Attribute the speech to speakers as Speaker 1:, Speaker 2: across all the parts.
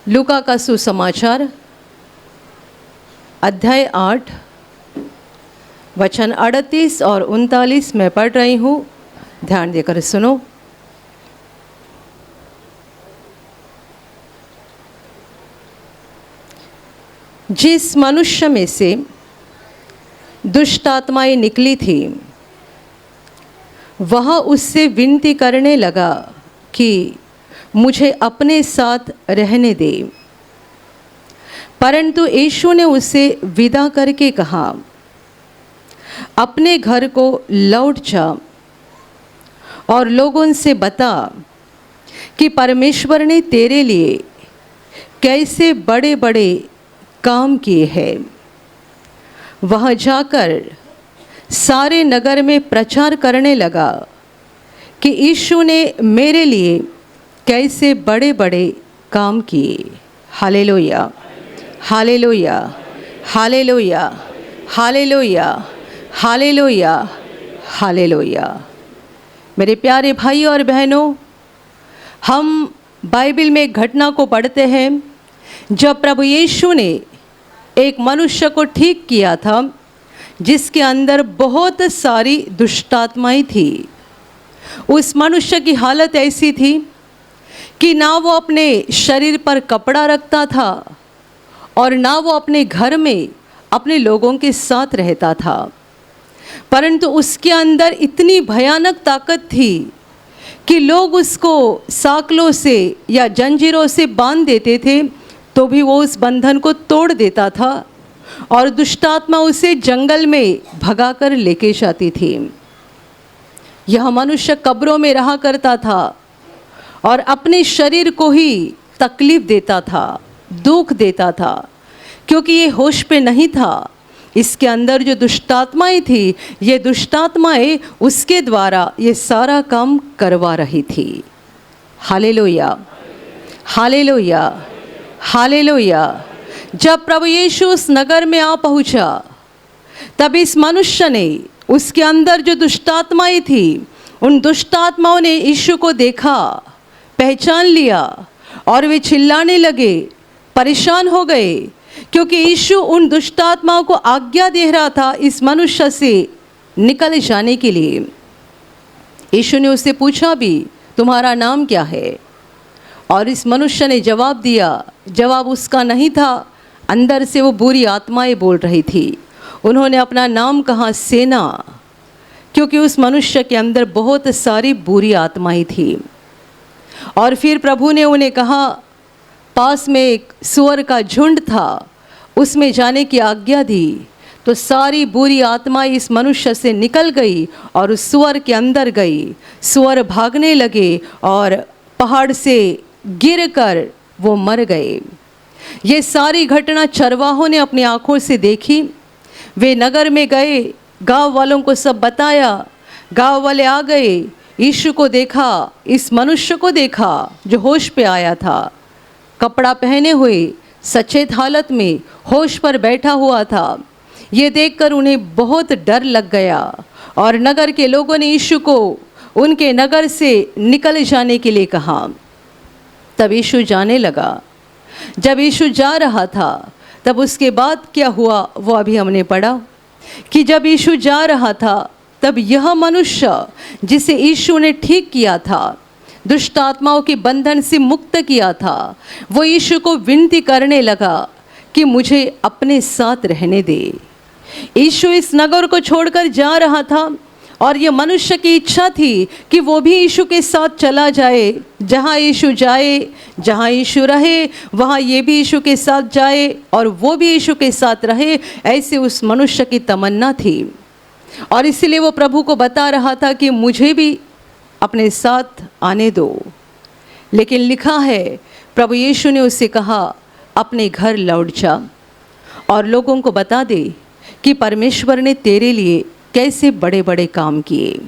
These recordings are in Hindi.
Speaker 1: लूका का सुसमाचार अध्याय 8 वचन 38 और 39 मैं पढ़ रही हूँ। ध्यान देकर सुनो। जिस मनुष्य में से दुष्ट आत्माएं निकली थी वह उससे विनती करने लगा कि मुझे अपने साथ रहने दे, परंतु यीशु ने उसे विदा करके कहा, अपने घर को लौट जा और लोगों से बता कि परमेश्वर ने तेरे लिए कैसे बड़े बड़े काम किए हैं। वह जाकर सारे नगर में प्रचार करने लगा कि यीशु ने मेरे लिए कैसे बड़े बड़े काम किए। Hallelujah, hallelujah, hallelujah, hallelujah, hallelujah, hallelujah. मेरे प्यारे भाई और बहनों, हम बाइबल में एक घटना को पढ़ते हैं जब प्रभु यीशु ने एक मनुष्य को ठीक किया था जिसके अंदर बहुत सारी दुष्टात्माएं थी। उस मनुष्य की हालत ऐसी थी कि ना वो अपने शरीर पर कपड़ा रखता था और ना वो अपने घर में अपने लोगों के साथ रहता था, परंतु उसके अंदर इतनी भयानक ताकत थी कि लोग उसको साकलों से या जंजीरों से बांध देते थे तो भी वो उस बंधन को तोड़ देता था और दुष्टात्मा उसे जंगल में भगाकर लेके जाती थी। यह मनुष्य कब्रों में रहा करता था और अपने शरीर को ही तकलीफ देता था, दुख देता था, क्योंकि ये होश पे नहीं था। इसके अंदर जो दुष्टात्माएं थी, ये दुष्टात्माएं उसके द्वारा ये सारा काम करवा रही थी। Hallelujah, hallelujah, hallelujah. जब प्रभु यीशु उस नगर में आ पहुंचा तब इस मनुष्य ने, उसके अंदर जो दुष्टात्माएं थी, उन दुष्टात्माओं ने यीशु को देखा, पहचान लिया और वे चिल्लाने लगे, परेशान हो गए, क्योंकि यीशु उन दुष्टात्माओं को आज्ञा दे रहा था इस मनुष्य से निकल जाने के लिए। यीशु ने उससे पूछा भी, तुम्हारा नाम क्या है? और इस मनुष्य ने जवाब दिया। जवाब उसका नहीं था, अंदर से वो बुरी आत्माएं बोल रही थी। उन्होंने अपना नाम कहा सेना, क्योंकि उस मनुष्य के अंदर बहुत सारी बुरी आत्माएं थी। और फिर प्रभु ने उन्हें कहा, पास में एक सुअर का झुंड था, उसमें जाने की आज्ञा दी। तो सारी बुरी आत्माएं इस मनुष्य से निकल गई और उस सुअर के अंदर गई। सुअर भागने लगे और पहाड़ से गिरकर वो मर गए। ये सारी घटना चरवाहों ने अपनी आंखों से देखी। वे नगर में गए, गांव वालों को सब बताया। गांव वाले आ गए, यीशु को देखा, इस मनुष्य को देखा जो होश पे आया था, कपड़ा पहने हुए, सचेत हालत में होश पर बैठा हुआ था। ये देखकर उन्हें बहुत डर लग गया और नगर के लोगों ने यीशु को उनके नगर से निकल जाने के लिए कहा। तब यीशु जाने लगा। जब यीशु जा रहा था तब उसके बाद क्या हुआ वो अभी हमने पढ़ा कि जब यीशु जा रहा था तब यह मनुष्य जिसे यीशु ने ठीक किया था, दुष्ट आत्माओं के बंधन से मुक्त किया था, वो यीशु को विनती करने लगा कि मुझे अपने साथ रहने दे। यीशु इस नगर को छोड़कर जा रहा था और ये मनुष्य की इच्छा थी कि वो भी यीशु के साथ चला जाए। जहाँ यीशु जाए, जहाँ यीशु रहे, वहाँ ये भी यीशु के साथ जाए और वो भी यीशु के साथ रहे, ऐसे उस मनुष्य की तमन्ना थी। और इसलिए वो प्रभु को बता रहा था कि मुझे भी अपने साथ आने दो। लेकिन लिखा है, प्रभु यीशु ने उससे कहा, अपने घर लौट जा और लोगों को बता दे कि परमेश्वर ने तेरे लिए कैसे बड़े बड़े काम किए।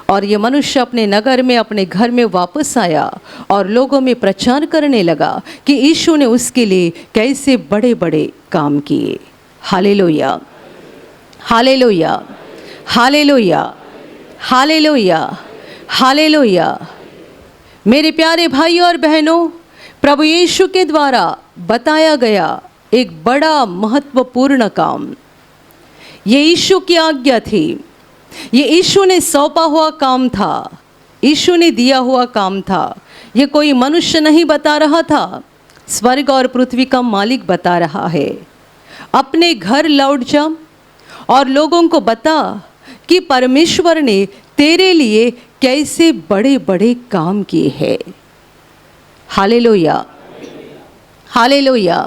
Speaker 1: और ये मनुष्य अपने नगर में, अपने घर में वापस आया और लोगों में प्रचार करने लगा कि यीशु ने उसके लिए कैसे बड़े बड़े काम किए। Hallelujah, hallelujah, hallelujah, hallelujah, hallelujah. मेरे प्यारे भाई और बहनों, प्रभु यीशु के द्वारा बताया गया एक बड़ा महत्वपूर्ण काम, ये यीशु की आज्ञा थी, ये यीशु ने सौंपा हुआ काम था, यीशु ने दिया हुआ काम था। ये कोई मनुष्य नहीं बता रहा था, स्वर्ग और पृथ्वी का मालिक बता रहा है। अपने घर लौट जा और लोगों को बता कि परमेश्वर ने तेरे लिए कैसे बड़े बड़े काम किए हैं। Hallelujah, hallelujah.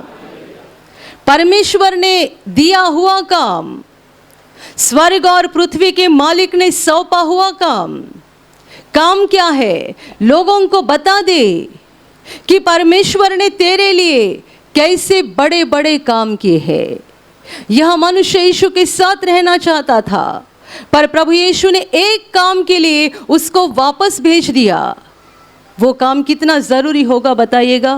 Speaker 1: परमेश्वर ने दिया हुआ काम, स्वर्ग और पृथ्वी के मालिक ने सौंपा हुआ काम, काम क्या है? लोगों को बता दे कि परमेश्वर ने तेरे लिए कैसे बड़े बड़े काम किए हैं। यह मनुष्य यीशु के साथ रहना चाहता था, पर प्रभु यीशु ने एक काम के लिए उसको वापस भेज दिया। वो काम कितना ज़रूरी होगा बताइएगा,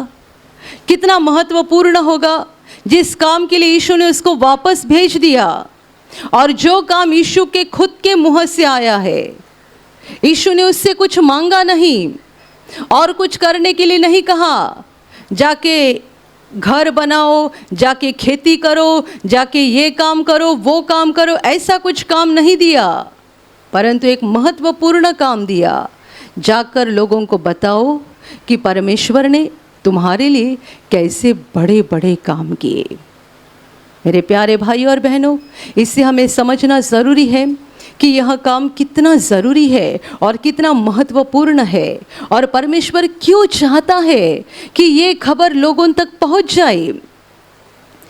Speaker 1: कितना महत्वपूर्ण होगा जिस काम के लिए यीशु ने उसको वापस भेज दिया। और जो काम यीशु के खुद के मुंह से आया है, यीशु ने उससे कुछ मांगा नहीं और कुछ करने के लिए नहीं कहा, जाके घर बनाओ, जाके खेती करो, जाके ये काम करो, वो काम करो, ऐसा कुछ काम नहीं दिया, परंतु एक महत्वपूर्ण काम दिया, जाकर लोगों को बताओ कि परमेश्वर ने तुम्हारे लिए कैसे बड़े बड़े काम किए। मेरे प्यारे भाई और बहनों, इससे हमें समझना ज़रूरी है कि यह काम कितना ज़रूरी है और कितना महत्वपूर्ण है, और परमेश्वर क्यों चाहता है कि ये खबर लोगों तक पहुंच जाए,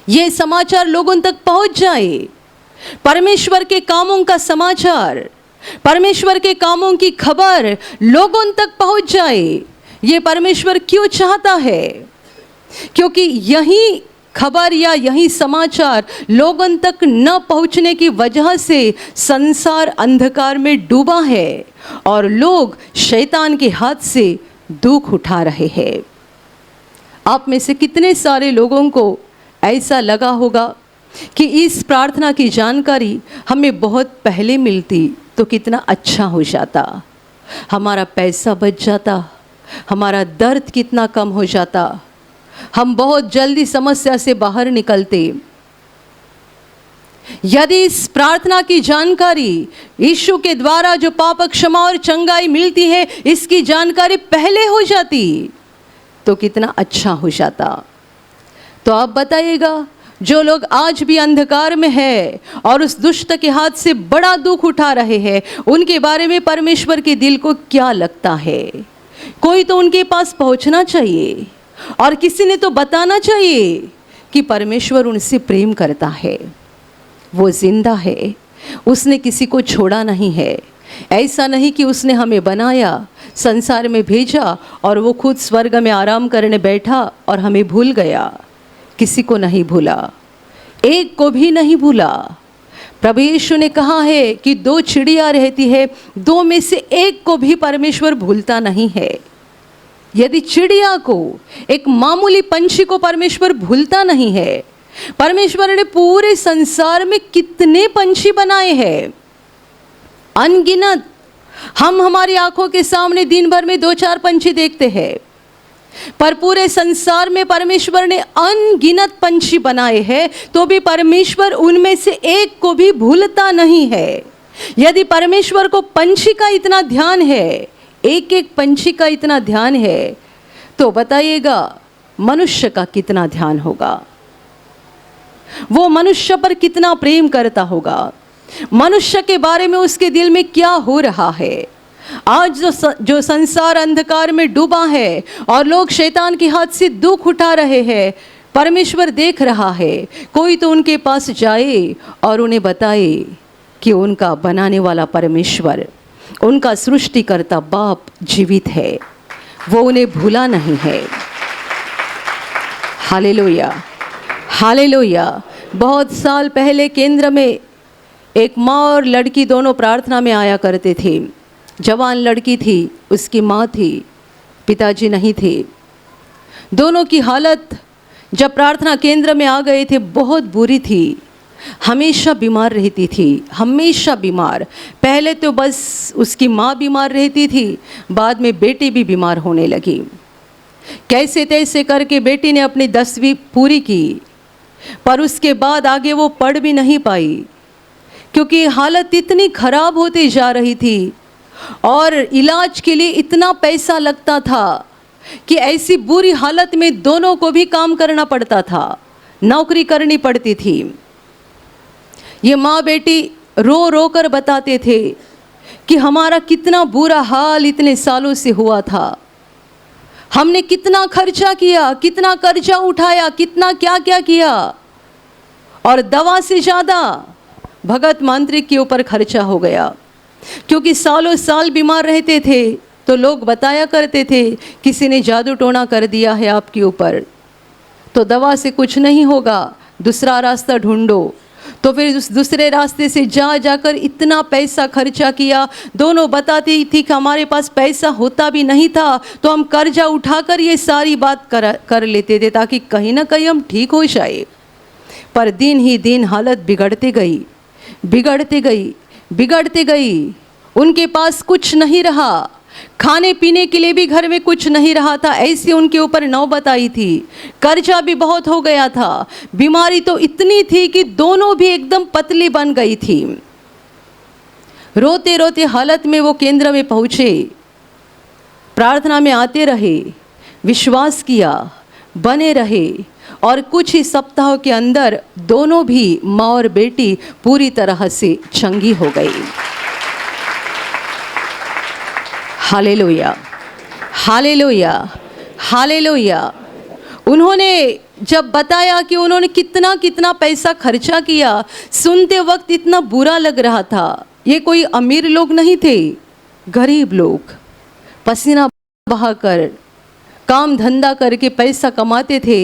Speaker 1: ये समाचार लोगों तक पहुंच जाए। परमेश्वर के कामों का समाचार, परमेश्वर के कामों की खबर लोगों तक पहुंच जाए। ये परमेश्वर क्यों चाहता है? क्योंकि यही खबर या यही समाचार लोगों तक न पहुंचने की वजह से संसार अंधकार में डूबा है और लोग शैतान के हाथ से दुख उठा रहे हैं। आप में से कितने सारे लोगों को ऐसा लगा होगा कि इस प्रार्थना की जानकारी हमें बहुत पहले मिलती तो कितना अच्छा हो जाता, हमारा पैसा बच जाता, हमारा दर्द कितना कम हो जाता, हम बहुत जल्दी समस्या से बाहर निकलते। यदि इस प्रार्थना की जानकारी यीशु के द्वारा जो पाप क्षमा और चंगाई मिलती है, इसकी जानकारी पहले हो जाती तो कितना अच्छा हो जाता। तो आप बताइएगा, जो लोग आज भी अंधकार में है और उस दुष्ट के हाथ से बड़ा दुख उठा रहे हैं, उनके बारे में परमेश्वर के दिल को क्या लगता है? कोई तो उनके पास पहुंचना चाहिए और किसी ने तो बताना चाहिए कि परमेश्वर उनसे प्रेम करता है, वो जिंदा है, उसने किसी को छोड़ा नहीं है। ऐसा नहीं कि उसने हमें बनाया, संसार में भेजा और वो खुद स्वर्ग में आराम करने बैठा और हमें भूल गया। किसी को नहीं भूला, एक को भी नहीं भूला। प्रभु यीशु ने कहा है कि दो चिड़िया रहती है, दो में से एक को भी परमेश्वर भूलता नहीं है। यदि चिड़िया को, एक मामूली पंछी को परमेश्वर भूलता नहीं है, परमेश्वर ने पूरे संसार में कितने पंछी बनाए हैं, अनगिनत। हम हमारी आंखों के सामने दिन भर में 2-4 पंछी देखते हैं, पर पूरे संसार में परमेश्वर ने अनगिनत पंछी बनाए हैं, तो भी परमेश्वर उनमें से एक को भी भूलता नहीं है। यदि परमेश्वर को पंछी का इतना ध्यान है, एक एक पंछी का इतना ध्यान है, तो बताइएगा मनुष्य का कितना ध्यान होगा, वो मनुष्य पर कितना प्रेम करता होगा, मनुष्य के बारे में उसके दिल में क्या हो रहा है। आज जो संसार अंधकार में डूबा है और लोग शैतान के हाथ से दुख उठा रहे हैं, परमेश्वर देख रहा है। कोई तो उनके पास जाए और उन्हें बताए कि उनका बनाने वाला परमेश्वर, उनका सृष्टिकर्ता बाप जीवित है, वो उन्हें भूला नहीं है। Hallelujah, hallelujah. बहुत साल पहले केंद्र में एक माँ और लड़की दोनों प्रार्थना में आया करते थे। जवान लड़की थी, उसकी माँ थी, पिताजी नहीं थे। दोनों की हालत जब प्रार्थना केंद्र में आ गए थे बहुत बुरी थी। हमेशा बीमार रहती थी, हमेशा बीमार। पहले तो बस उसकी माँ बीमार रहती थी, बाद में बेटी भी बीमार होने लगी। कैसे तैसे करके बेटी ने अपनी 10वीं पूरी की, पर उसके बाद आगे वो पढ़ भी नहीं पाई क्योंकि हालत इतनी खराब होती जा रही थी और इलाज के लिए इतना पैसा लगता था कि ऐसी बुरी हालत में दोनों को भी काम करना पड़ता था, नौकरी करनी पड़ती थी। ये माँ बेटी रो रो कर बताते थे कि हमारा कितना बुरा हाल इतने सालों से हुआ था, हमने कितना खर्चा किया, कितना कर्जा उठाया, कितना क्या क्या किया, और दवा से ज़्यादा भगत मांत्रिक के ऊपर खर्चा हो गया क्योंकि सालों साल बीमार रहते थे तो लोग बताया करते थे किसी ने जादू टोना कर दिया है आपके ऊपर, तो दवा से कुछ नहीं होगा, दूसरा रास्ता ढूंढो। तो फिर उस दूसरे रास्ते से जाकर इतना पैसा खर्चा किया। दोनों बताती थी कि हमारे पास पैसा होता भी नहीं था तो हम कर्जा उठाकर ये सारी बात कर लेते थे ताकि कहीं ना कहीं हम ठीक हो जाए। पर दिन ही दिन हालत बिगड़ते गई, बिगड़ते गई, बिगड़ते गई। उनके पास कुछ नहीं रहा, खाने पीने के लिए भी घर में कुछ नहीं रहा था, ऐसी उनके ऊपर नौबत आई थी। कर्जा भी बहुत हो गया था, बीमारी तो इतनी थी कि दोनों भी एकदम पतली बन गई थी। रोते रोते हालत में वो केंद्र में पहुँचे, प्रार्थना में आते रहे, विश्वास किया, बने रहे और कुछ ही सप्ताहों के अंदर दोनों भी माँ और बेटी पूरी तरह से चंगी हो गई। Hallelujah, hallelujah, hallelujah. उन्होंने जब बताया कि उन्होंने कितना कितना पैसा खर्चा किया, सुनते वक्त इतना बुरा लग रहा था। ये कोई अमीर लोग नहीं थे, गरीब लोग पसीना बहाकर काम धंधा करके पैसा कमाते थे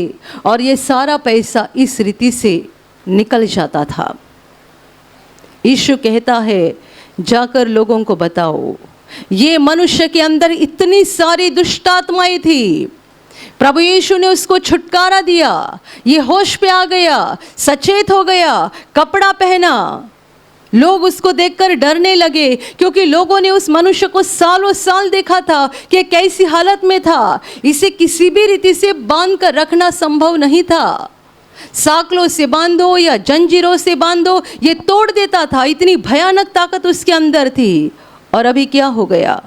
Speaker 1: और ये सारा पैसा इस रीति से निकल जाता था। यीशु कहता है जाकर लोगों को बताओ, ये मनुष्य के अंदर इतनी सारी दुष्ट आत्माएं थी, प्रभु यीशु ने उसको छुटकारा दिया, ये होश पे आ गया, सचेत हो गया, कपड़ा पहना। लोग उसको देखकर डरने लगे क्योंकि लोगों ने उस मनुष्य को सालों साल देखा था कि कैसी हालत में था, इसे किसी भी रीति से बांध कर रखना संभव नहीं था। साकलों से बांधो या जंजीरों से बांधो, ये तोड़ देता था, इतनी भयानक ताकत उसके अंदर थी। और अभी क्या हो गया,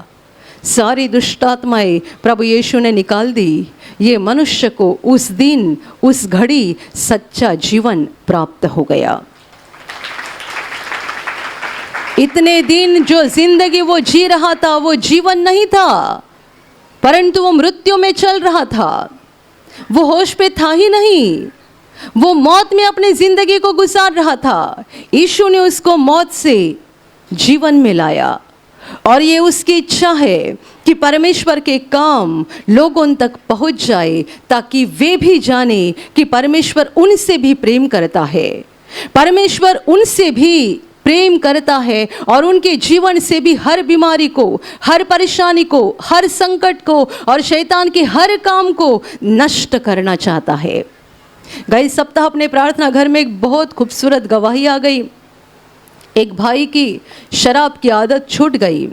Speaker 1: सारी दुष्ट आत्माएं प्रभु यीशु ने निकाल दी। ये मनुष्य को उस दिन उस घड़ी सच्चा जीवन प्राप्त हो गया। इतने दिन जो जिंदगी वो जी रहा था वो जीवन नहीं था, परंतु वो मृत्यु में चल रहा था, वो होश पे था ही नहीं, वो मौत में अपनी जिंदगी को गुजार रहा था। यीशु ने उसको मौत से जीवन में लाया और ये उसकी इच्छा है कि परमेश्वर के काम लोगों तक पहुंच जाए ताकि वे भी जाने कि परमेश्वर उनसे भी प्रेम करता है, परमेश्वर उनसे भी प्रेम करता है और उनके जीवन से भी हर बीमारी को, हर परेशानी को, हर संकट को और शैतान के हर काम को नष्ट करना चाहता है। गए सप्ताह अपने प्रार्थना घर में एक बहुत खूबसूरत गवाही आ गई। एक भाई की शराब की आदत छूट गई,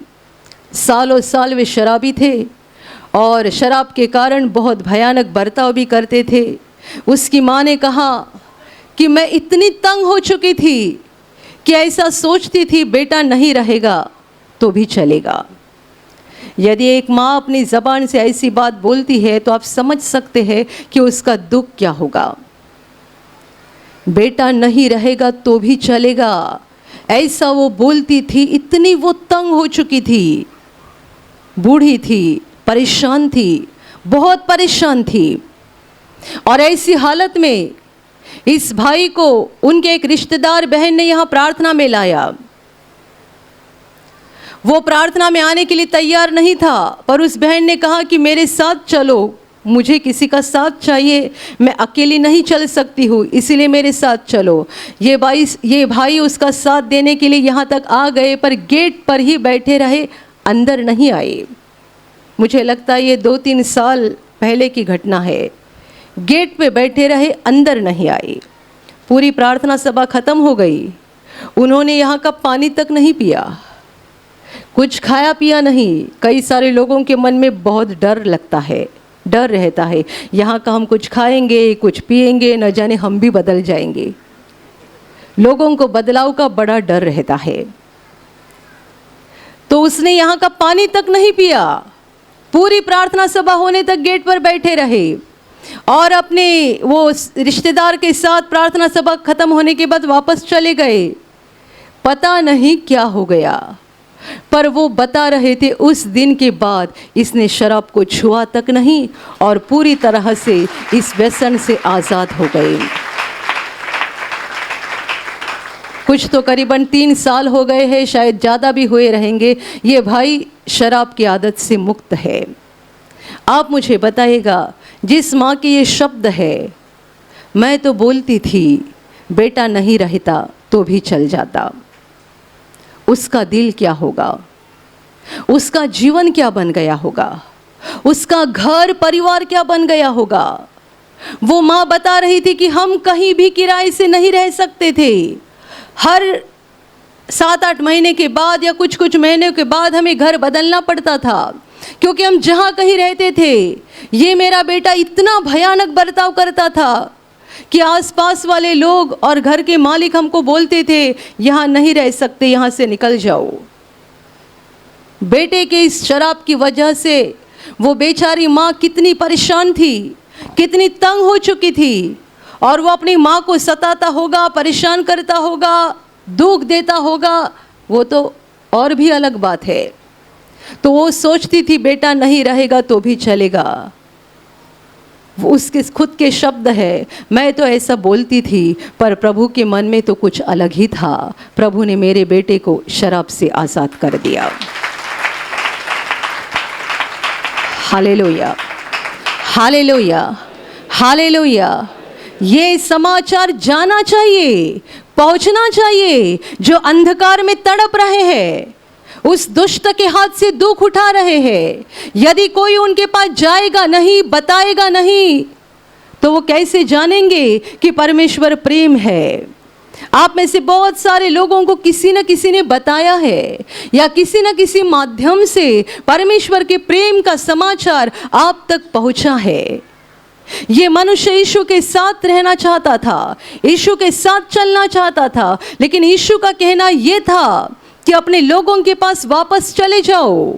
Speaker 1: सालों साल वे शराबी थे और शराब के कारण बहुत भयानक बर्ताव भी करते थे। उसकी माँ ने कहा कि मैं इतनी तंग हो चुकी थी कि ऐसा सोचती थी बेटा नहीं रहेगा तो भी चलेगा। यदि एक माँ अपनी ज़बान से ऐसी बात बोलती है तो आप समझ सकते हैं कि उसका दुख क्या होगा। बेटा नहीं रहेगा तो भी चलेगा, ऐसा वो बोलती थी। इतनी वो तंग हो चुकी थी, बूढ़ी थी, परेशान थी, बहुत परेशान थी। और ऐसी हालत में इस भाई को उनके एक रिश्तेदार बहन ने यहाँ प्रार्थना में लाया। वो प्रार्थना में आने के लिए तैयार नहीं था, पर उस बहन ने कहा कि मेरे साथ चलो, मुझे किसी का साथ चाहिए, मैं अकेली नहीं चल सकती हूँ, इसीलिए मेरे साथ चलो। ये भाई उसका साथ देने के लिए यहाँ तक आ गए, पर गेट पर ही बैठे रहे, अंदर नहीं आए। मुझे लगता है ये 2-3 साल पहले की घटना है। गेट पे बैठे रहे, अंदर नहीं आए। पूरी प्रार्थना सभा खत्म हो गई, उन्होंने यहाँ का पानी तक नहीं पिया, कुछ खाया पिया नहीं। कई सारे लोगों के मन में बहुत डर लगता है डर रहता है। यहाँ का हम कुछ खाएंगे, कुछ पिएंगे, न जाने हम भी बदल जाएंगे। लोगों को बदलाव का बड़ा डर रहता है। तो उसने यहाँ का पानी तक नहीं पिया, पूरी प्रार्थना सभा होने तक गेट पर बैठे रहे और अपने वो रिश्तेदार के साथ प्रार्थना सभा खत्म होने के बाद वापस चले गए। पता नहीं क्या हो गया, पर वो बता रहे थे उस दिन के बाद इसने शराब को छुआ तक नहीं और पूरी तरह से इस व्यसन से आज़ाद हो गए। कुछ तो करीबन 3 साल हो गए हैं, शायद ज़्यादा भी हुए रहेंगे, ये भाई शराब की आदत से मुक्त है। आप मुझे बताइएगा, जिस माँ के ये शब्द है, मैं तो बोलती थी बेटा नहीं रहता तो भी चल जाता, उसका दिल क्या होगा, उसका जीवन क्या बन गया होगा, उसका घर परिवार क्या बन गया होगा। वो माँ बता रही थी कि हम कहीं भी किराए से नहीं रह सकते थे। हर 7-8 महीने के बाद या कुछ कुछ महीने के बाद हमें घर बदलना पड़ता था, क्योंकि हम जहाँ कहीं रहते थे ये मेरा बेटा इतना भयानक बर्ताव करता था कि आसपास वाले लोग और घर के मालिक हमको बोलते थे यहाँ नहीं रह सकते, यहाँ से निकल जाओ। बेटे के इस शराब की वजह से वो बेचारी माँ कितनी परेशान थी, कितनी तंग हो चुकी थी, और वो अपनी माँ को सताता होगा, परेशान करता होगा, दुख देता होगा, वो तो और भी अलग बात है। तो वो सोचती थी बेटा नहीं रहेगा तो भी चलेगा। वो उसके खुद के शब्द है, मैं तो ऐसा बोलती थी, पर प्रभु के मन में तो कुछ अलग ही था। प्रभु ने मेरे बेटे को शराब से आज़ाद कर दिया। Hallelujah, hallelujah, hallelujah. ये समाचार जाना चाहिए, पहुंचना चाहिए। जो अंधकार में तड़प रहे हैं, उस दुष्ट के हाथ से दुख उठा रहे हैं, यदि कोई उनके पास जाएगा नहीं, बताएगा नहीं, तो वो कैसे जानेंगे कि परमेश्वर प्रेम है। आप में से बहुत सारे लोगों को किसी न किसी ने बताया है या किसी न किसी माध्यम से परमेश्वर के प्रेम का समाचार आप तक पहुंचा है। ये मनुष्य यीशु के साथ रहना चाहता था, यीशु के साथ चलना चाहता था, लेकिन यीशु का कहना यह था कि अपने लोगों के पास वापस चले जाओ।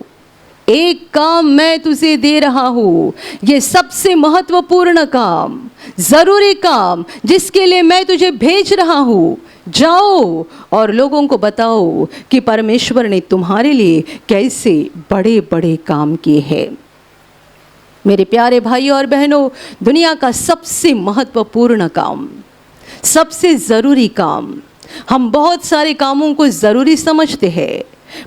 Speaker 1: एक काम मैं तुझे दे रहा हूँ, ये सबसे महत्वपूर्ण काम, जरूरी काम, जिसके लिए मैं तुझे भेज रहा हूँ। जाओ और लोगों को बताओ कि परमेश्वर ने तुम्हारे लिए कैसे बड़े बड़े काम किए हैं। मेरे प्यारे भाइयों और बहनों, दुनिया का सबसे महत्वपूर्ण काम, सबसे ज़रूरी काम, हम बहुत सारे कामों को ज़रूरी समझते हैं,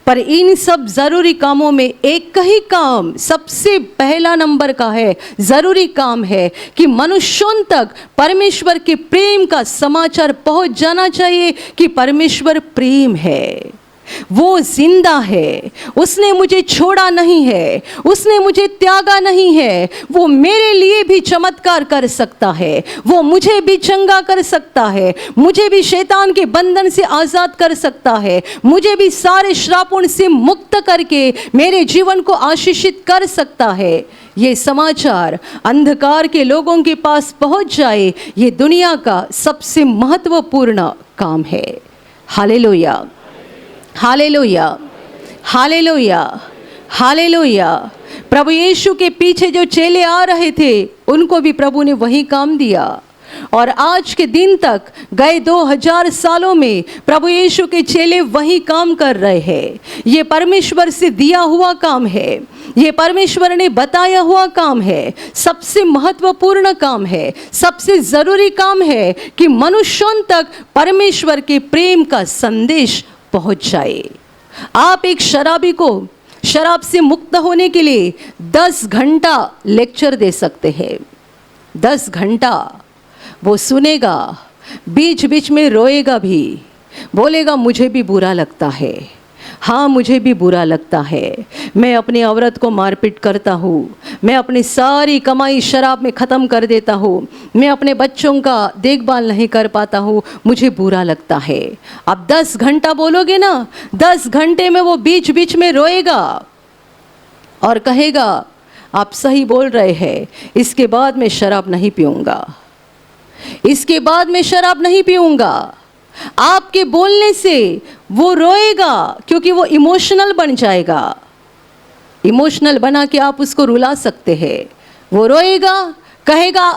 Speaker 1: पर इन सब ज़रूरी कामों में एक ही काम सबसे पहला नंबर का है, ज़रूरी काम है कि मनुष्यों तक परमेश्वर के प्रेम का समाचार पहुंच जाना चाहिए कि परमेश्वर प्रेम है, वो जिंदा है, उसने मुझे छोड़ा नहीं है, उसने मुझे त्यागा नहीं है, वो मेरे लिए भी चमत्कार कर सकता है, वो मुझे भी चंगा कर सकता है, मुझे भी शैतान के बंधन से आज़ाद कर सकता है, मुझे भी सारे श्रापों से मुक्त करके मेरे जीवन को आशीषित कर सकता है। ये समाचार अंधकार के लोगों के पास पहुंच जाए, ये दुनिया का सबसे महत्वपूर्ण काम है। Hallelujah, hallelujah, hallelujah, hallelujah. प्रभु यीशु के पीछे जो चेले आ रहे थे, उनको भी प्रभु ने वही काम दिया, और आज के दिन तक गए 2000 सालों में प्रभु यीशु के चेले वही काम कर रहे हैं। ये परमेश्वर से दिया हुआ काम है, ये परमेश्वर ने बताया हुआ काम है, सबसे महत्वपूर्ण काम है, सबसे ज़रूरी काम है कि मनुष्यों तक परमेश्वर के प्रेम का संदेश पहुंच जाए। आप एक शराबी को शराब से मुक्त होने के लिए 10 घंटा लेक्चर दे सकते हैं, 10 घंटा वो सुनेगा, बीच बीच में रोएगा भी, बोलेगा मुझे भी बुरा लगता है, हाँ मुझे भी बुरा लगता है, मैं अपनी औरत को मारपीट करता हूँ, मैं अपनी सारी कमाई शराब में ख़त्म कर देता हूँ, मैं अपने बच्चों का देखभाल नहीं कर पाता हूँ, मुझे बुरा लगता है। अब 10 घंटा बोलोगे ना, 10 घंटे में वो बीच बीच में रोएगा और कहेगा आप सही बोल रहे हैं, इसके बाद मैं शराब नहीं पीऊँगा, इसके बाद मैं शराब नहीं पीऊँगा। आपके बोलने से वो रोएगा, क्योंकि वो इमोशनल बन जाएगा। इमोशनल बना के आप उसको रुला सकते हैं। वो रोएगा, कहेगा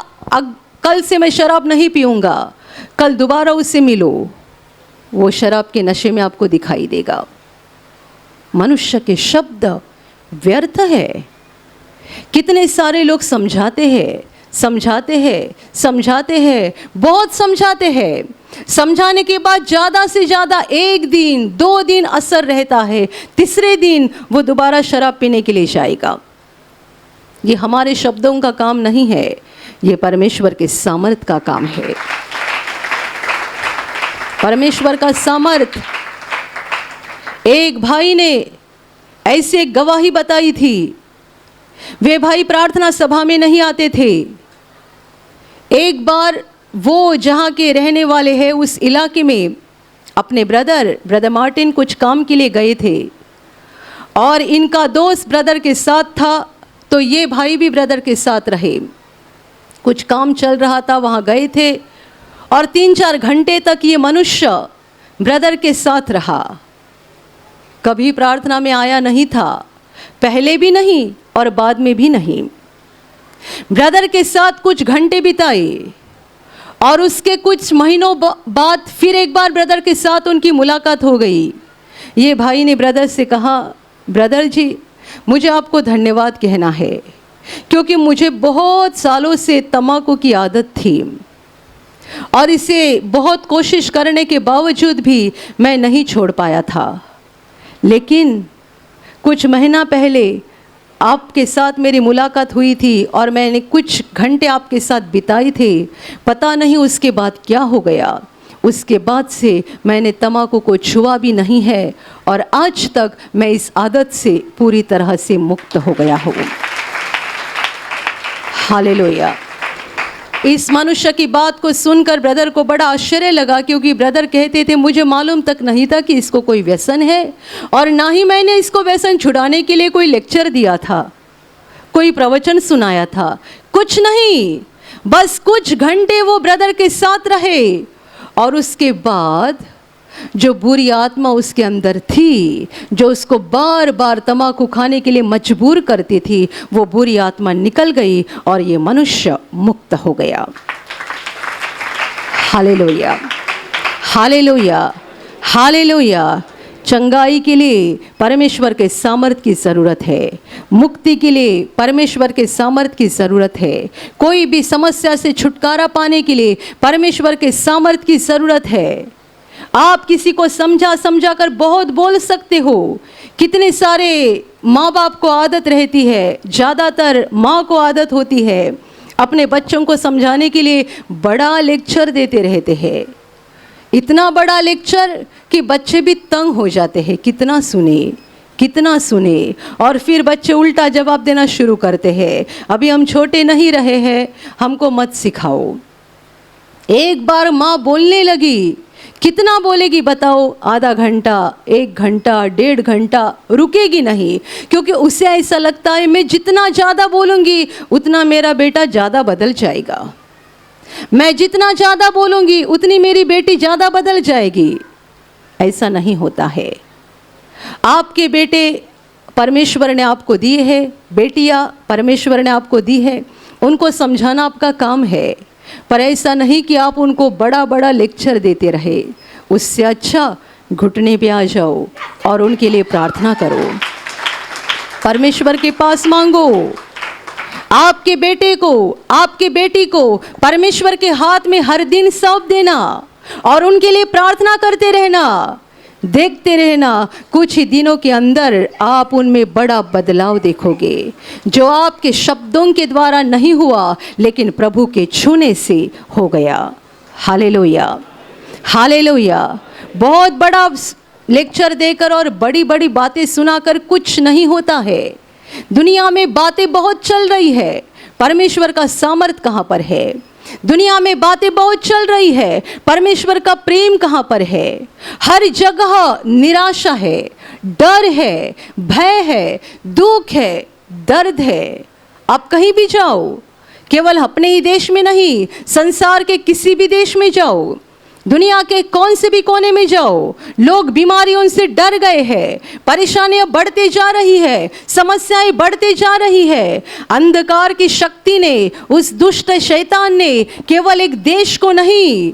Speaker 1: कल से मैं शराब नहीं पीऊँगा, कल दोबारा उससे मिलो, वो शराब के नशे में आपको दिखाई देगा। मनुष्य के शब्द व्यर्थ है। कितने सारे लोग समझाते हैं, समझाते हैं, समझाते हैं, बहुत समझाते हैं। समझाने के बाद ज़्यादा से ज़्यादा 1 दिन 2 दिन असर रहता है, तीसरे दिन वो दोबारा शराब पीने के लिए जाएगा। ये हमारे शब्दों का काम नहीं है, ये परमेश्वर के सामर्थ का काम है। परमेश्वर का सामर्थ। एक भाई ने ऐसे गवाही बताई थी। वे भाई प्रार्थना सभा में नहीं आते थे। एक बार वो जहाँ के रहने वाले हैं उस इलाके में अपने ब्रदर मार्टिन कुछ काम के लिए गए थे, और इनका दोस्त ब्रदर के साथ था, तो ये भाई भी ब्रदर के साथ रहे। कुछ काम चल रहा था, वहाँ गए थे, और 3-4 घंटे तक ये मनुष्य ब्रदर के साथ रहा। कभी प्रार्थना में आया नहीं था, पहले भी नहीं और बाद में भी नहीं। ब्रदर के साथ कुछ घंटे बिताए, और उसके कुछ महीनों बाद फिर एक बार ब्रदर के साथ उनकी मुलाकात हो गई। ये भाई ने ब्रदर से कहा, ब्रदर जी, मुझे आपको धन्यवाद कहना है, क्योंकि मुझे बहुत सालों से तंबाकू की आदत थी, और इसे बहुत कोशिश करने के बावजूद भी मैं नहीं छोड़ पाया था। लेकिन कुछ महीना पहले आपके साथ मेरी मुलाकात हुई थी, और मैंने कुछ घंटे आपके साथ बिताए थे। पता नहीं उसके बाद क्या हो गया। उसके बाद से मैंने तंबाकू को छुआ भी नहीं है, और आज तक मैं इस आदत से पूरी तरह से मुक्त हो गया हूँ। हालेलुया। इस मनुष्य की बात को सुनकर ब्रदर को बड़ा आश्चर्य लगा, क्योंकि ब्रदर कहते थे, मुझे मालूम तक नहीं था कि इसको कोई व्यसन है, और ना ही मैंने इसको व्यसन छुड़ाने के लिए कोई लेक्चर दिया था, कोई प्रवचन सुनाया था, कुछ नहीं। बस कुछ घंटे वो ब्रदर के साथ रहे, और उसके बाद जो बुरी आत्मा उसके अंदर थी, जो उसको बार बार तंबाकू खाने के लिए मजबूर करती थी, वो बुरी आत्मा निकल गई, और ये मनुष्य मुक्त हो गया। Hallelujah, hallelujah, hallelujah. चंगाई के लिए परमेश्वर के सामर्थ की ज़रूरत है। मुक्ति के लिए परमेश्वर के सामर्थ की ज़रूरत है। कोई भी समस्या से छुटकारा पाने के लिए परमेश्वर के सामर्थ की ज़रूरत है। आप किसी को समझा कर बहुत बोल सकते हो। कितने सारे माँ बाप को आदत रहती है, ज़्यादातर माँ को आदत होती है, अपने बच्चों को समझाने के लिए बड़ा लेक्चर देते रहते हैं। इतना बड़ा लेक्चर कि बच्चे भी तंग हो जाते हैं, कितना सुने, और फिर बच्चे उल्टा जवाब देना शुरू करते हैं, अभी हम छोटे नहीं रहे हैं, हमको मत सिखाओ। एक बार माँ बोलने लगी, कितना बोलेगी बताओ? आधा घंटा, 1 घंटा, 1.5 घंटा, रुकेगी नहीं, क्योंकि उसे ऐसा लगता है मैं जितना ज़्यादा बोलूँगी उतना मेरा बेटा ज़्यादा बदल जाएगा, मैं जितना ज़्यादा बोलूँगी उतनी मेरी बेटी ज़्यादा बदल जाएगी। ऐसा नहीं होता है। आपके बेटे परमेश्वर ने आपको दिए हैं, बेटियाँ परमेश्वर ने आपको दी है, उनको समझाना आपका काम है, पर ऐसा नहीं कि आप उनको बड़ा बड़ा लेक्चर देते रहे। उससे अच्छा घुटने पे आ जाओ और उनके लिए प्रार्थना करो, परमेश्वर के पास मांगो। आपके बेटे को, आपके बेटी को परमेश्वर के हाथ में हर दिन सौंप देना और उनके लिए प्रार्थना करते रहना, देखते रहना। कुछ ही दिनों के अंदर आप उनमें बड़ा बदलाव देखोगे, जो आपके शब्दों के द्वारा नहीं हुआ लेकिन प्रभु के छूने से हो गया। Hallelujah, hallelujah. बहुत बड़ा लेक्चर देकर और बड़ी बड़ी बातें सुनाकर कुछ नहीं होता है। दुनिया में बातें बहुत चल रही है, परमेश्वर का सामर्थ कहाँ पर है? दुनिया में बातें बहुत चल रही है, परमेश्वर का प्रेम कहाँ पर है? हर जगह निराशा है, डर है, भय है, दुख है, दर्द है। आप कहीं भी जाओ, केवल अपने ही देश में नहीं, संसार के किसी भी देश में जाओ, दुनिया के कौन से भी कोने में जाओ, लोग बीमारियों से डर गए हैं, परेशानियां बढ़ती जा रही है, समस्याएं बढ़ती जा रही है। अंधकार की शक्ति ने, उस दुष्ट शैतान ने केवल एक देश को नहीं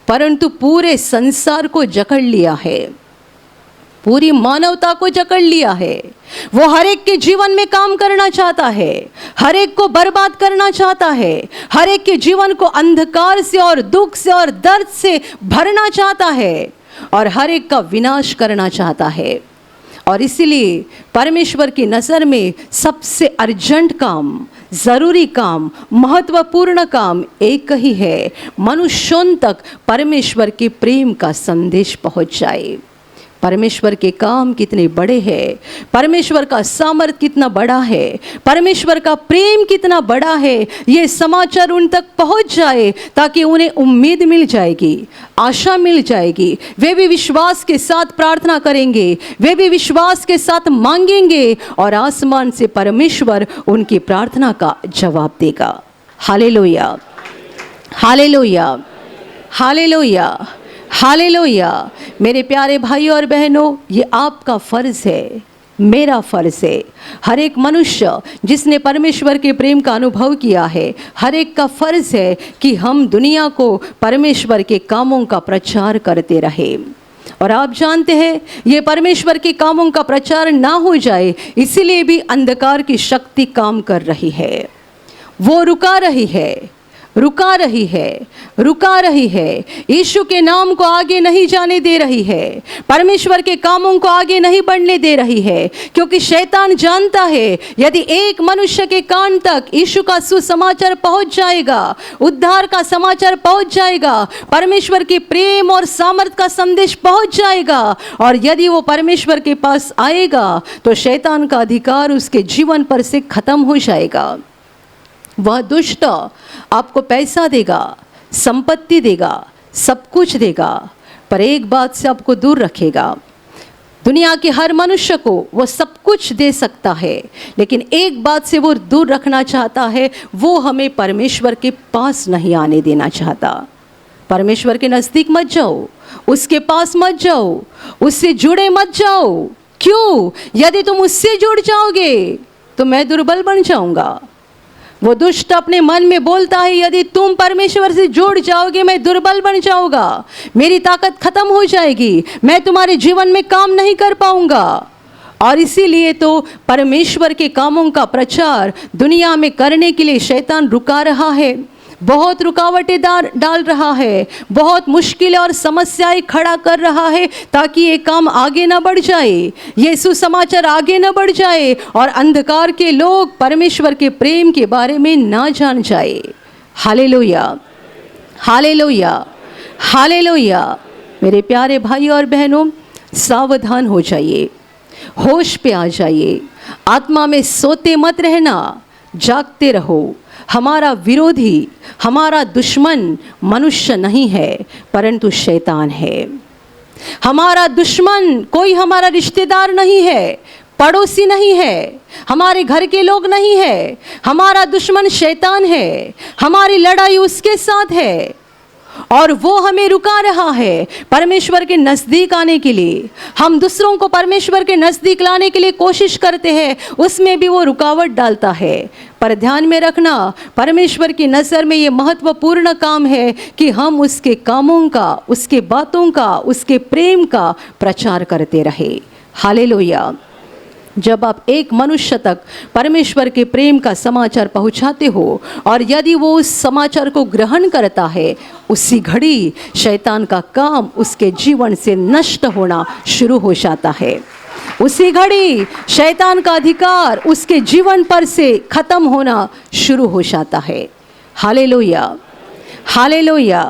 Speaker 1: परंतु पूरे संसार को जकड़ लिया है, पूरी मानवता को जकड़ लिया है। वो हर एक के जीवन में काम करना चाहता है, हर एक को बर्बाद करना चाहता है, हर एक के जीवन को अंधकार से और दुख से और दर्द से भरना चाहता है और हर एक का विनाश करना चाहता है। और इसीलिए परमेश्वर की नज़र में सबसे अर्जेंट काम, ज़रूरी काम, महत्वपूर्ण काम एक ही है, मनुष्यों तक परमेश्वर के प्रेम का संदेश पहुंच जाए। परमेश्वर के काम कितने बड़े हैं, परमेश्वर का सामर्थ कितना बड़ा है, परमेश्वर का प्रेम कितना बड़ा है, ये समाचार उन तक पहुंच जाए ताकि उन्हें उम्मीद मिल जाएगी, आशा मिल जाएगी। वे भी विश्वास के साथ प्रार्थना करेंगे, वे भी विश्वास के साथ मांगेंगे और आसमान से परमेश्वर उनकी प्रार्थना का जवाब देगा। Hallelujah, hallelujah, hallelujah, hallelujah. मेरे प्यारे भाइयों और बहनों, ये आपका फ़र्ज़ है, मेरा फ़र्ज़ है। हर एक मनुष्य जिसने परमेश्वर के प्रेम का अनुभव किया है, हर एक का फ़र्ज़ है कि हम दुनिया को परमेश्वर के कामों का प्रचार करते रहे। और आप जानते हैं, ये परमेश्वर के कामों का प्रचार ना हो जाए, इसीलिए भी अंधकार की शक्ति काम कर रही है, वो रुका रही है, रुका रही है, रुका रही है, यीशु के नाम को आगे नहीं जाने दे रही है, परमेश्वर के कामों को आगे नहीं बढ़ने दे रही है। क्योंकि शैतान जानता है यदि एक मनुष्य के कान तक यीशु का सुसमाचार पहुंच जाएगा, उद्धार का समाचार पहुंच जाएगा, परमेश्वर के प्रेम और सामर्थ का संदेश पहुंच जाएगा, और यदि वो परमेश्वर के पास आएगा तो शैतान का अधिकार उसके जीवन पर से खत्म हो जाएगा। वह दुष्ट आपको पैसा देगा, संपत्ति देगा, सब कुछ देगा, पर एक बात से आपको दूर रखेगा। दुनिया के हर मनुष्य को वो सब कुछ दे सकता है, लेकिन एक बात से वो दूर रखना चाहता है, वो हमें परमेश्वर के पास नहीं आने देना चाहता। परमेश्वर के नज़दीक मत जाओ, उसके पास मत जाओ, उससे जुड़े मत जाओ। क्यों? यदि तुम उससे जुड़ जाओगे तो मैं दुर्बल बन जाऊंगा। वो दुष्ट अपने मन में बोलता है, यदि तुम परमेश्वर से जुड़ जाओगे मैं दुर्बल बन जाऊंगा, मेरी ताकत खत्म हो जाएगी, मैं तुम्हारे जीवन में काम नहीं कर पाऊंगा। और इसीलिए तो परमेश्वर के कामों का प्रचार दुनिया में करने के लिए शैतान रुका रहा है, बहुत रुकावटें डाल रहा है, बहुत मुश्किलें और समस्याएं खड़ा कर रहा है ताकि ये काम आगे ना बढ़ जाए, ये सुसमाचार आगे ना बढ़ जाए और अंधकार के लोग परमेश्वर के प्रेम के बारे में ना जान जाए। Hallelujah, hallelujah, hallelujah. मेरे प्यारे भाई और बहनों, सावधान हो जाइए, होश पे आ जाइए, आत्मा में सोते मत रहना, जागते रहो। हमारा विरोधी, हमारा दुश्मन मनुष्य नहीं है परंतु शैतान है। हमारा दुश्मन कोई हमारा रिश्तेदार नहीं है, पड़ोसी नहीं है, हमारे घर के लोग नहीं है। हमारा दुश्मन शैतान है, हमारी लड़ाई उसके साथ है और वो हमें रुका रहा है परमेश्वर के नज़दीक आने के लिए। हम दूसरों को परमेश्वर के नज़दीक लाने के लिए कोशिश करते हैं, उसमें भी वो रुकावट डालता है। पर ध्यान में रखना, परमेश्वर की नज़र में ये महत्वपूर्ण काम है कि हम उसके कामों का, उसके बातों का, उसके प्रेम का प्रचार करते रहे। हालेलुया। जब आप एक मनुष्य तक परमेश्वर के प्रेम का समाचार पहुंचाते हो और यदि वो उस समाचार को ग्रहण करता है, उसी घड़ी शैतान का काम उसके जीवन से नष्ट होना शुरू हो जाता है। उसी घड़ी शैतान का अधिकार उसके जीवन पर से खत्म होना शुरू हो जाता है। Hallelujah, hallelujah,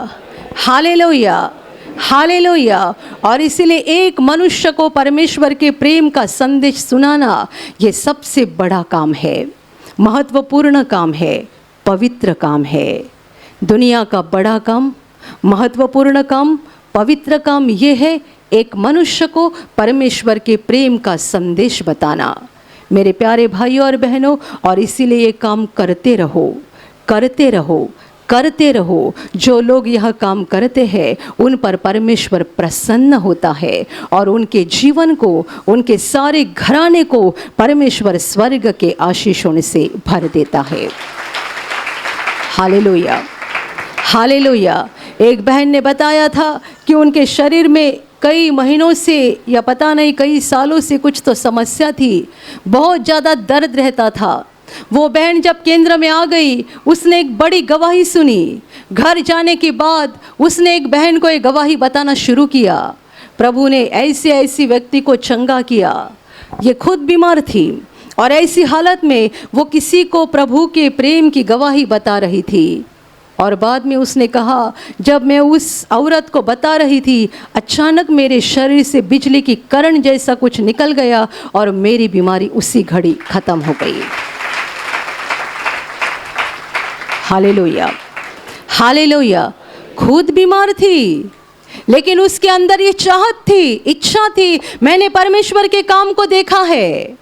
Speaker 1: hallelujah, hallelujah. और इसलिए एक मनुष्य को परमेश्वर के प्रेम का संदेश सुनाना ये सबसे बड़ा काम है, महत्वपूर्ण काम है, पवित्र काम है। दुनिया का बड़ा काम, महत्वपूर्ण काम, पवित्र काम ये है एक मनुष्य को परमेश्वर के प्रेम का संदेश बताना। मेरे प्यारे भाइयों और बहनों, और इसीलिए ये काम करते रहो, करते रहो, करते रहो। जो लोग यह काम करते हैं उन पर परमेश्वर प्रसन्न होता है और उनके जीवन को, उनके सारे घराने को परमेश्वर स्वर्ग के आशीषों से भर देता है। Hallelujah, hallelujah. एक बहन ने बताया था कि उनके शरीर में कई महीनों से या पता नहीं कई सालों से कुछ तो समस्या थी, बहुत ज़्यादा दर्द रहता था। वो बहन जब केंद्र में आ गई, उसने एक बड़ी गवाही सुनी। घर जाने के बाद उसने एक बहन को एक गवाही बताना शुरू किया। प्रभु ने ऐसे ऐसी व्यक्ति को चंगा किया। ये खुद बीमार थी और ऐसी हालत में वो किसी को प्रभु के प्रेम की गवाही बता रही थी। और बाद में उसने कहा, जब मैं उस औरत को बता रही थी, अचानक मेरे शरीर से बिजली की करंट जैसा कुछ निकल गया और मेरी बीमारी उसी घड़ी खत्म हो गई। Hallelujah, hallelujah. खुद बीमार थी, लेकिन उसके अंदर ये चाहत थी, इच्छा थी, मैंने परमेश्वर के काम को देखा है,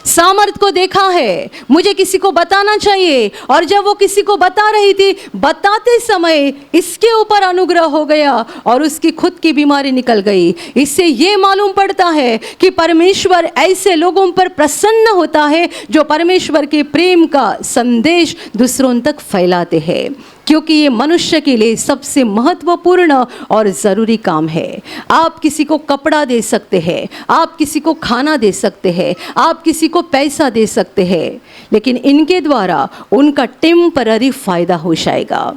Speaker 1: सामर्थ को देखा है, मुझे किसी को बताना चाहिए। और जब वो किसी को बता रही थी, बताते समय इसके ऊपर अनुग्रह हो गया और उसकी खुद की बीमारी निकल गई। इससे ये मालूम पड़ता है कि परमेश्वर ऐसे लोगों पर प्रसन्न होता है जो परमेश्वर के प्रेम का संदेश दूसरों तक फैलाते हैं, क्योंकि ये मनुष्य के लिए सबसे महत्वपूर्ण और ज़रूरी काम है। आप किसी को कपड़ा दे सकते हैं, आप किसी को खाना दे सकते हैं, आप किसी को पैसा दे सकते हैं, लेकिन इनके द्वारा उनका टेम्पररी फ़ायदा हो जाएगा।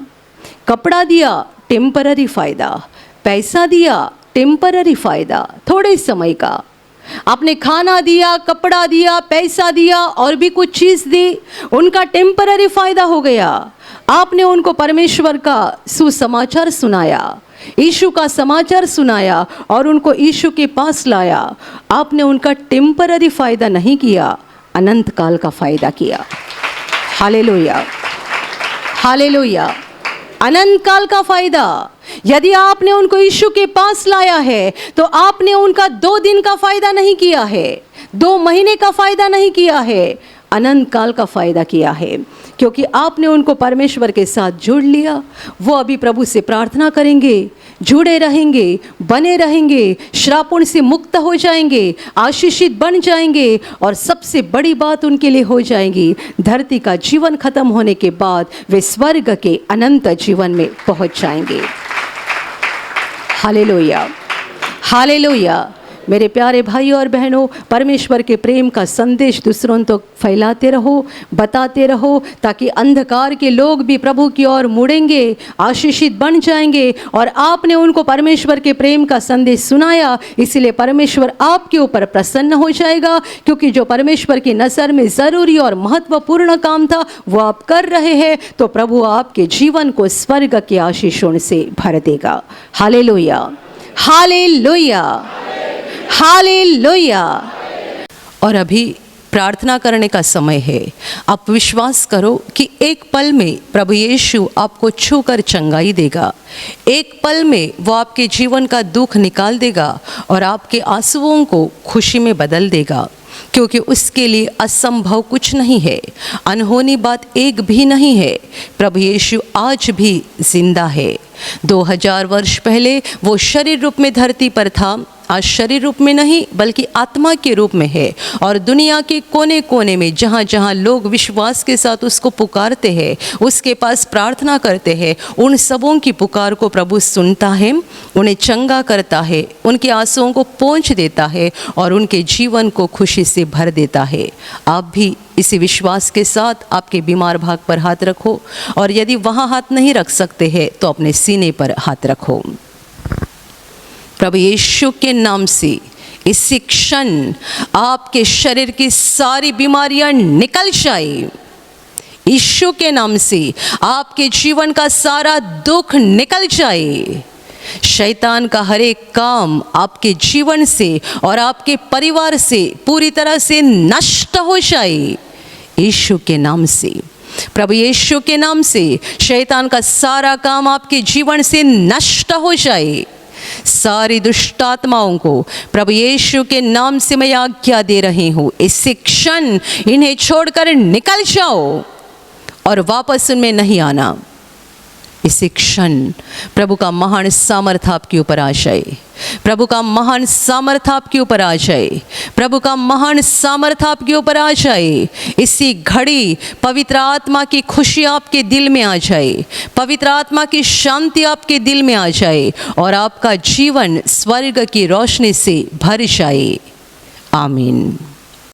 Speaker 1: कपड़ा दिया, टेम्पररी फ़ायदा, पैसा दिया, टेम्पररी फ़ायदा, थोड़े समय का। आपने खाना दिया, कपड़ा दिया, पैसा दिया और भी कुछ चीज़ दी, उनका टेम्पररी फ़ायदा हो गया। आपने उनको परमेश्वर का सुसमाचार सुनाया, यीशु का समाचार सुनाया और उनको यीशु के पास लाया। आपने उनका टेम्पररी फ़ायदा नहीं किया, अनंत काल का फ़ायदा किया। Hallelujah, hallelujah. अनंत काल का फ़ायदा। यदि आपने उनको यीशु के पास लाया है तो आपने उनका 2 दिन का फ़ायदा नहीं किया है, 2 महीने का फ़ायदा नहीं किया है, अनंत काल का फ़ायदा किया है, क्योंकि आपने उनको परमेश्वर के साथ जोड़ लिया। वो अभी प्रभु से प्रार्थना करेंगे, जुड़े रहेंगे, बने रहेंगे, श्रापों से मुक्त हो जाएंगे, आशीषित बन जाएंगे और सबसे बड़ी बात उनके लिए हो जाएगी, धरती का जीवन खत्म होने के बाद वे स्वर्ग के अनंत जीवन में पहुंच जाएंगे। Hallelujah, hallelujah. मेरे प्यारे भाइयों और बहनों, परमेश्वर के प्रेम का संदेश दूसरों तक फैलाते रहो, बताते रहो, ताकि अंधकार के लोग भी प्रभु की ओर मुड़ेंगे, आशीषित बन जाएंगे। और आपने उनको परमेश्वर के प्रेम का संदेश सुनाया, इसलिए परमेश्वर आपके ऊपर प्रसन्न हो जाएगा, क्योंकि जो परमेश्वर की नज़र में ज़रूरी और महत्वपूर्ण काम था वो आप कर रहे हैं, तो प्रभु आपके जीवन को स्वर्ग के आशीषों से भर देगा। Hallelujah, hallelujah, hallelujah. और अभी प्रार्थना करने का समय है। आप विश्वास करो कि एक पल में प्रभु यीशु आपको छूकर चंगाई देगा, एक पल में वो आपके जीवन का दुख निकाल देगा और आपके आंसुओं को खुशी में बदल देगा, क्योंकि उसके लिए असंभव कुछ नहीं है, अनहोनी बात एक भी नहीं है। प्रभु यीशु आज भी जिंदा है। 2000 वर्ष पहले वो शरीर रूप में धरती पर था, आज शरीर रूप में नहीं बल्कि आत्मा के रूप में है, और दुनिया के कोने कोने में जहाँ जहाँ लोग विश्वास के साथ उसको पुकारते हैं, उसके पास प्रार्थना करते हैं, उन सबों की पुकार को प्रभु सुनता है, उन्हें चंगा करता है, उनके आंसुओं को पोंछ देता है और उनके जीवन को खुशी से भर देता है। आप भी इसी विश्वास के साथ आपके बीमार भाग पर हाथ रखो, और यदि वहाँ हाथ नहीं रख सकते हैं तो अपने सीने पर हाथ रखो। प्रभु यीशु के नाम से इसी क्षण आपके शरीर की सारी बीमारियां निकल जाए। यीशु के नाम से आपके जीवन का सारा दुख निकल जाए। शैतान का हर एक काम आपके जीवन से और आपके परिवार से पूरी तरह से नष्ट हो जाए। यीशु के नाम से, प्रभु यीशु के नाम से शैतान का सारा काम आपके जीवन से नष्ट हो जाए। सारी दुष्ट आत्माओं को प्रभु यीशु के नाम से मैं आज्ञा दे रही हूँ, इसी क्षण इन्हें छोड़कर निकल जाओ और वापस उनमें नहीं आना। इसी क्षण प्रभु का महान सामर्थ आपके ऊपर आ जाए, प्रभु का महान सामर्थ आपके ऊपर आ जाए, प्रभु का महान सामर्थ आपके ऊपर आ जाए। इसी घड़ी पवित्र आत्मा की खुशी आपके दिल में आ जाए, पवित्र आत्मा की शांति आपके दिल में आ जाए और आपका जीवन स्वर्ग की रोशनी से भर जाए। आमीन।